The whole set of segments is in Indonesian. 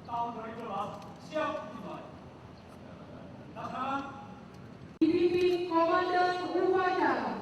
tahun 2012 siap dimulai. Laksanakan. Dipimpin Komandan Upacara.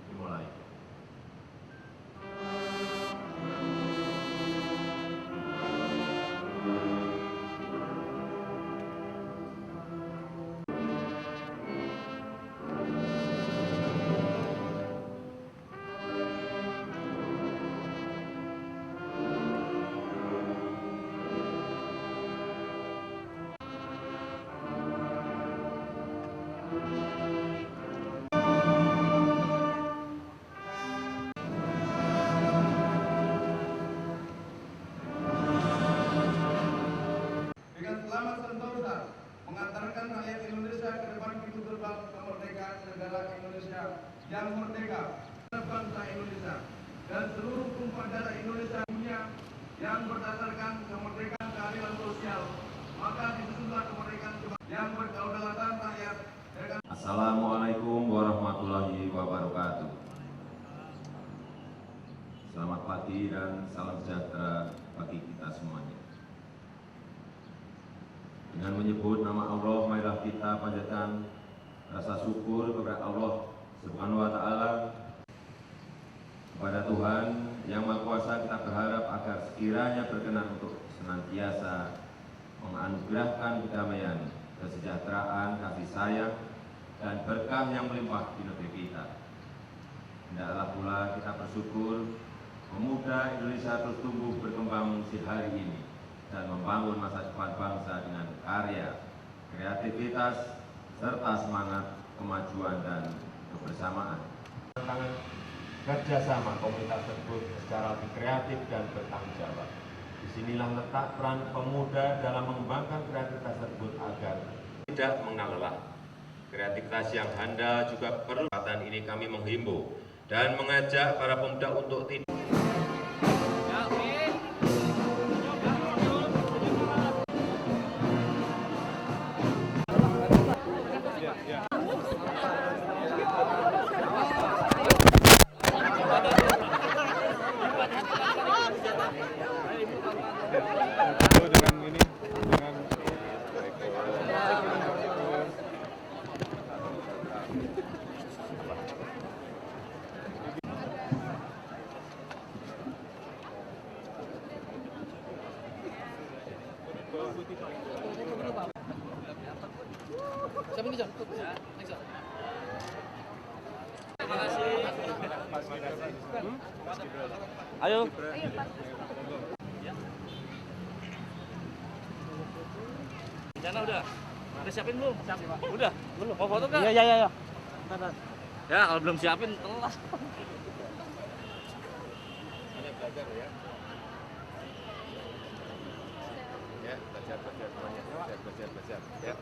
Dimulai. mengantarkan rakyat Indonesia ke depan pintu gerbang kemerdekaan negara Indonesia yang merdeka, bangsa Indonesia dan seluruh tumpah darah Indonesia dunia yang berdasarkan kemerdekaan keadilan sosial, maka disusunlah kemerdekaan yang berkedaulatan rakyat. Assalamualaikum warahmatullahi wabarakatuh. Selamat pagi dan salam sejahtera bagi kita semuanya. Dengan menyebut nama Allah, marilah kita panjatkan rasa syukur kepada Allah Subhanahu wa Ta'ala. Kepada Tuhan Yang Maha Kuasa kita berharap agar sekiranya berkenan untuk senantiasa menganugerahkan kedamaian, kesejahteraan, kasih sayang, dan berkah yang melimpah di negeri kita. Hendaklah pula kita bersyukur pemuda Indonesia terus tumbuh berkembang di hari ini dan membangun masa depan bangsa dengan karya, kreativitas, serta semangat kemajuan dan kebersamaan. Tantangan kerjasama komunitas tersebut secara lebih kreatif dan bertanggung jawab. Disinilah letak peran pemuda dalam mengembangkan kreativitas tersebut agar tidak mengenal lelah. Kreativitas yang handal juga perlu. Kesempatan ini kami menghimbau dan mengajak para pemuda untuk tidak Ayo. Rencana udah? Udah siapin belum? Udah? Belum. Mau foto nggak? Iya. Ya, kalau belum siapin, telat. Belajar ya. Ya, belajar semuanya. Belajar. Ya.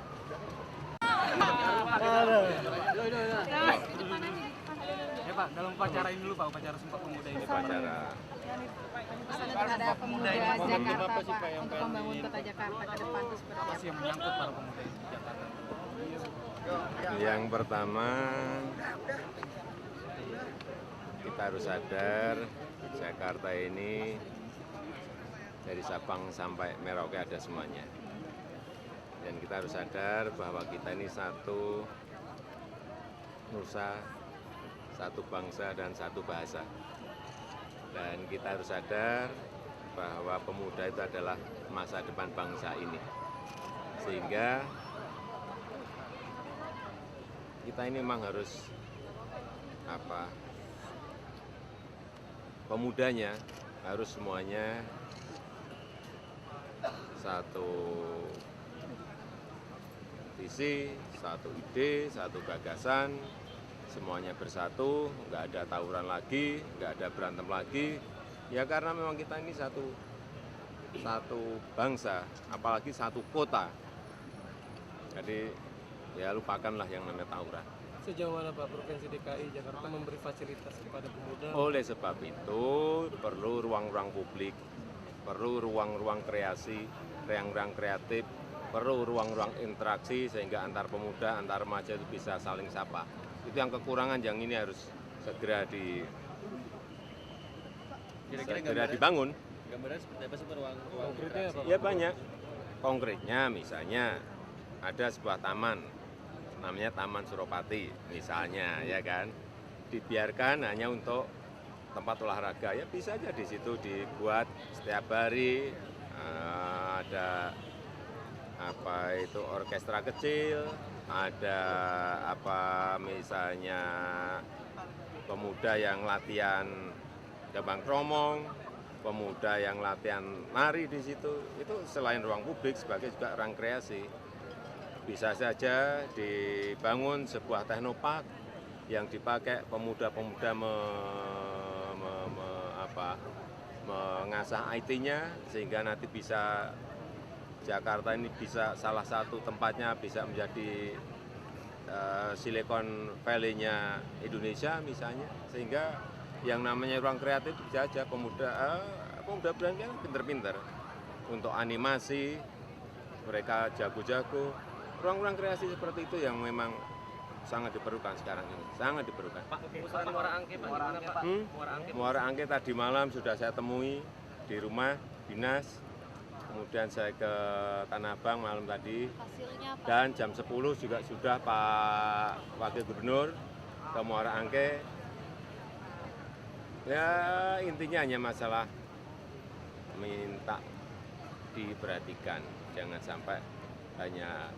Ya Pak, dalam upacara ini dulu Pak, upacara Sumpah Pemuda ini. Upacara Ada pemuda Jakarta Pak untuk membangun kota Jakarta ke depan itu seperti Apa apa? sih yang menyangkut para pemuda ini di Jakarta? yang pertama, kita harus sadar Jakarta ini dari Sabang sampai Merauke ada semuanya. Dan kita harus sadar bahwa kita ini satu nusa, satu bangsa dan satu bahasa. Dan kita harus sadar bahwa pemuda itu adalah masa depan bangsa ini. Sehingga kita ini memang harus pemudanya harus semuanya satu visi, satu ide, satu gagasan, semuanya bersatu, nggak ada tawuran lagi, nggak ada berantem lagi, ya karena memang kita ini satu bangsa, apalagi satu kota. Jadi ya lupakanlah yang namanya tawuran. Sejauh mana Pak Provinsi DKI Jakarta memberi fasilitas kepada pemuda? Oleh sebab itu perlu ruang-ruang publik, perlu ruang-ruang kreasi, ruang-ruang kreatif, perlu ruang-ruang interaksi sehingga antar pemuda, antar remaja itu bisa saling sapa. Itu yang kekurangan yang ini harus segera dibangun. Gambaran seperti apa sih ruang Konkretnya apa? Ya banyak. Konkretnya misalnya ada sebuah taman, namanya Taman Suropati misalnya, ya kan, dibiarkan hanya untuk tempat olahraga, ya bisa aja di situ dibuat setiap hari ada orkestra kecil, ada misalnya pemuda yang latihan cabang kromong, pemuda yang latihan nari di situ. Itu selain ruang publik sebagai juga ruang kreasi. Bisa saja dibangun sebuah teknopark yang dipakai pemuda-pemuda mengasah IT-nya sehingga nanti bisa Jakarta ini bisa salah satu tempatnya bisa menjadi Silicon Valley-nya Indonesia misalnya, sehingga yang namanya ruang kreatif bisa aja pemuda berani kan pinter-pinter untuk animasi, mereka jago-jago. Ruang-ruang kreasi seperti itu yang memang sangat diperlukan sekarang ini, sangat diperlukan. Pak, usulan Muara Angke Pak, gimana Pak? Muara Angke. Muara Angke tadi malam sudah saya temui di rumah dinas, kemudian saya ke Tanah Abang malam tadi, dan jam 10 juga sudah Pak Wakil Gubernur ke Muara Angke. Ya intinya hanya masalah minta diperhatikan, jangan sampai hanya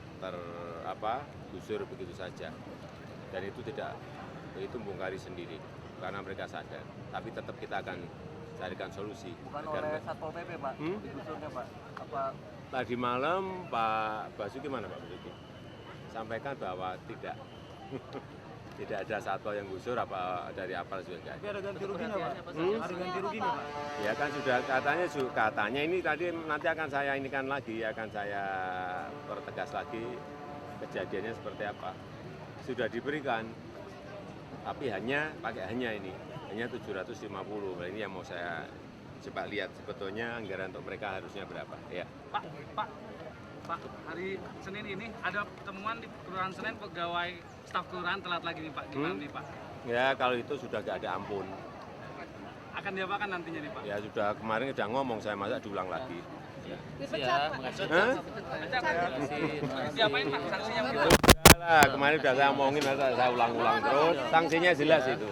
gusur begitu saja, dan itu membongkari sendiri karena mereka sadar, tapi tetap kita akan carikan solusi. Bukan oleh Satpol PP Pak, digusurnya Pak? Apa? Tadi malam Pak Basuki, mana Pak Basuki sampaikan bahwa tidak ada satpol yang gusur, dari apal juga enggak. Tapi ada ganti rugi nggak Pak? Ada ganti rugi nggak Pak? Ya kan sudah katanya ini tadi nanti akan saya pertegas lagi kejadiannya seperti apa. Sudah diberikan, tapi hanya 750. Nah, ini yang mau saya coba lihat sebetulnya anggaran untuk mereka harusnya berapa. Ya. Pak, hari Senin ini ada pertemuan di Kelurahan Senen, pegawai staf kelurahan telat lagi nih Pak. Gimana nih Pak? Ya kalau itu sudah gak ada ampun. Akan diapakan nantinya nih Pak? Ya sudah, kemarin udah ngomong, saya masa diulang lagi. Ya. Dipecat Pak. Diapain Pak? Sanksinya Lah, kemarin udah saya omongin, masa saya ulang-ulang terus. Sanksinya jelas itu.